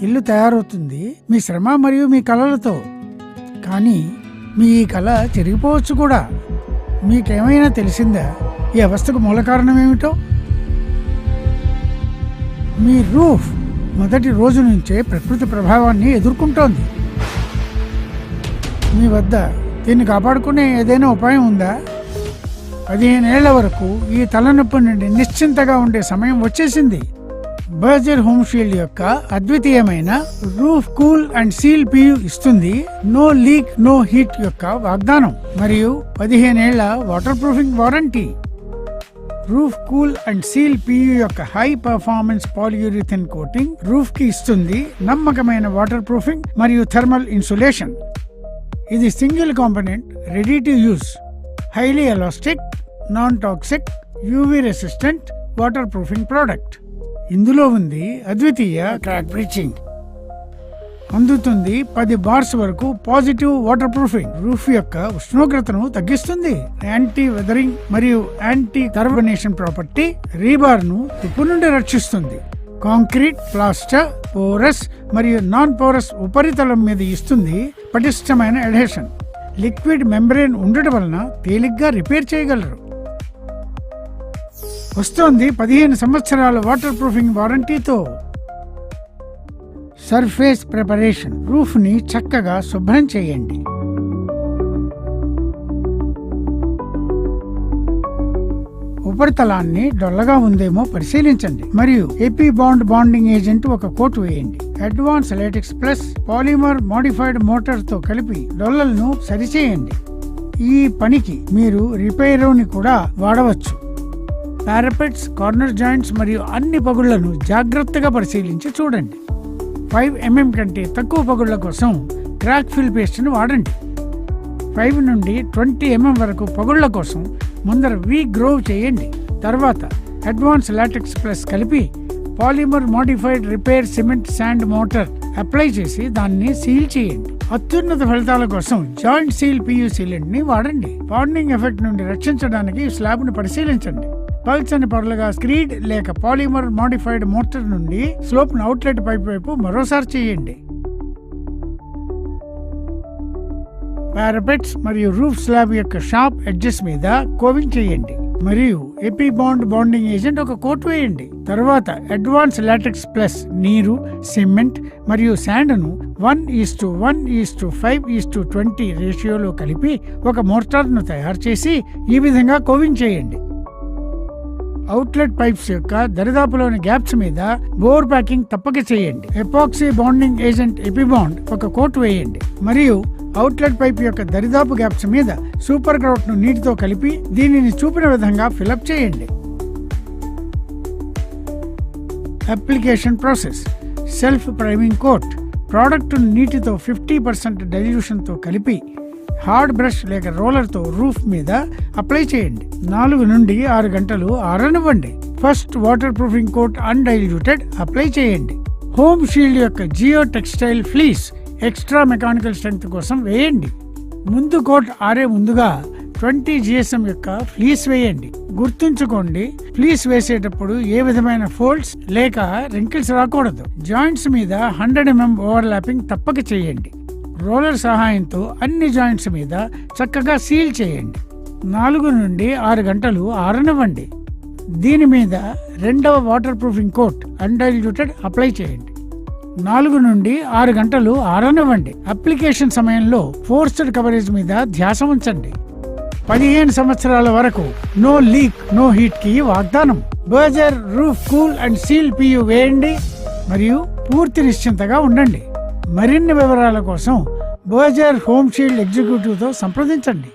ఇల్లు తయారవుతుంది మీ శ్రమ మరియు మీ కళలతో. కానీ మీ ఈ కళ చెరిగిపోవచ్చు కూడా. మీకేమైనా తెలిసిందా ఈ అవస్థకు మూల కారణం ఏమిటో? మీ రూఫ్ మొదటి రోజు నుంచే ప్రకృతి ప్రభావాన్ని ఎదుర్కొంటోంది. మీ వద్ద దీన్ని కాపాడుకునే ఏదైనా ఉపాయం ఉందా? 15 ఏళ్ల వరకు ఈ తలనొప్పి నుండి నిశ్చింతగా ఉండే సమయం వచ్చేసింది. బర్జర్ హోమ్ షీల్డ్ యొక్క అద్వితీయమైన roof cool and seal PU ఇస్తుంది నో లీక్ నో హీట్ యొక్క వాగ్దానం మరియు 15 ఏళ్ల waterproofing warranty. Roof cool and seal PU యొక్క high performance polyurethane coating roof కి ఇస్తుంది నమ్మకమైన వాటర్ ప్రూఫింగ్ మరియు థర్మల్ ఇన్సులేషన్. ఇది single component, ready to use, highly elastic, non toxic, UV resistant waterproofing product. ఇందులో ఉంది అద్వితీయ crack breaching. అందుతుంది 10 బార్స్ వరకు పాజిటివ్ వాటర్ ప్రూఫింగ్. రూఫ్ యొక్క ఉష్ణోగ్రతను తగ్గిస్తుంది. యాంటీ వెదరింగ్ మరియు యాంటీ కార్బనేషన్ ప్రాపర్టీ రీబార్ ను తుప్పు నుండి రక్షిస్తుంది. కాంక్రీట్, ప్లాస్టర్, పోరస్ మరియు నాన్ పోరస్ ఉపరితలం మీద ఇస్తుంది పటిష్టమైన అడ్హెషన్. లిక్విడ్ మెంబ్రేన్ ఉండటం వలన తేలిగ్గా రిపేర్ చేయగలరు. వస్తోంది 15 సంవత్సరాల వాటర్ ప్రూఫింగ్ వారంటీతో. Surface preparation. రూఫ్ ని చక్కగా శుభ్రం చేయండి. ఉపరితలాన్ని డొల్లగా ఉందేమో పరిశీలించండి మరియు ఎపి బాండ్ బాండింగ్ ఏజెంట్ ఒక కోట్ వేయండి. Advance latex plus polymer modified mortar తో కలిపి డొల్లలను సరిచేయండి. ఈ పనికి మీరు రిపైరోని కూడా వాడవచ్చు. పారాపెట్స్, కార్నర్ జాయింట్స్ మరియు అన్ని పగుళ్లను జాగ్రత్తగా పరిశీలించి చూడండి. 5 mm కంటే తక్కువ పగుళ్ల కోసం క్రాక్ ఫిల్ పేస్ట్ ను వాడండి. 5 నుండి 20 mm వరకు పగుళ్ల కోసం ముందర గ్రోవ్ చేయండి. తర్వాత అడ్వాన్స్ లాటెక్స్ ప్లస్ కలిపి polymer modified repair cement sand motor apply చేసి దాన్ని సీల్ చేయండి. అత్యున్నత ఫలితాల కోసం జాయింట్ సీల్ PU సీలెంట్ ని వాడండి. బాండింగ్ ఎఫెక్ట్ నుండి రక్షించడానికి స్లాబ్ ను పరిశీలించండి. పల్చని పొరలుగా స్క్రీడ్ లేక పాలిమర్ మోడిఫైడ్ మోటార్ నుండి స్లోప్ ను అవుట్లెట్ పైప్ వైపు మరోసారి చేయండి. పారాపెట్స్ మరియు రూఫ్ స్లాబ్ యొక్క షార్ప్ ఎడ్జెస్ మీద కోవింగ్ చేయండి మరియు ఎపి బాండ్ బాండింగ్ ఏజెంట్ ఒక కోట్ వేయండి. తర్వాత అడ్వాన్స్ లాటెక్స్ ప్లస్ నీరు, సిమెంట్ మరియు శాండ్ ను 1:1:5:20 రేషియోలో కలిపి ఒక మోర్టార్ ను తయారు చేసి ఈ విధంగా కోవింగ్ చేయండి. అవుట్లెట్ పైప్స్ యొక్క దరిదాపులోని గ్యాప్స్ మీద బోర్ ప్యాకింగ్ తప్పక చేయండి. ఎపాక్సీ బాండింగ్ ఏజెంట్ ఎపిబాండ్ ఒక కోట్ వేయండి మరియు అవుట్లెట్ పైప్ యొక్క దరిదాపు గ్యాప్స్ మీద సూపర్ గ్రౌట్ ను నీటితో కలిపి దీనిని చూపిన విధంగా ఫిలప్ చేయండి. Application process. Self priming coat. Product నీటితో 50% డైల్యూషన్ తో కలిపి హార్డ్ బ్రష్ లేక రోలర్ తో రూఫ్ మీద అప్లై చేయండి. 4 నుండి 6 గంటలు ఆరనివ్వండి. First water proofing coat undiluted apply చేయండి. హోమ్ షీల్డ్ యొక్క geotextile fleece extra mechanical strength కోసం వేయండి. ముందు కోట్ ఆరే ముందుగా 20 GSM యొక్క ఫ్లీస్ వేయండి. గుర్తుంచుకోండి, ఫ్లీస్ వేసేటప్పుడు ఏ విధమైన ఫోల్డ్స్ లేక రింకిల్స్ రాకూడదు. జాయింట్స్ మీద 100 mm ఓవర్లాపింగ్ తప్పక చేయండి. రోలర్ సహాయంతో అన్ని జాయింట్స్ మీద చక్కగా సీల్ చేయండి. 4 నుండి 6 గంటలు ఆరనివ్వండి. దీని మీద రెండవ water proofing coat undiluted apply చేయండి. 4 నుండి 6 గంటలు ఆరనివ్వండి. అప్లికేషన్ సమయంలో ఫోర్స్డ్ కవరేజ్ మీద ధ్యాస ఉంచండి. 15 సంవత్సరాల వరకు నో లీక్ నో హీట్ కి వాగ్దానం. Berger roof cool and seal PU వేయండి మరియు పూర్తి నిశ్చింతగా ఉండండి. మరిన్ని వివరాల కోసం బర్జర్ హోమ్ షీల్డ్ ఎగ్జిక్యూటివ్ తో సంప్రదించండి.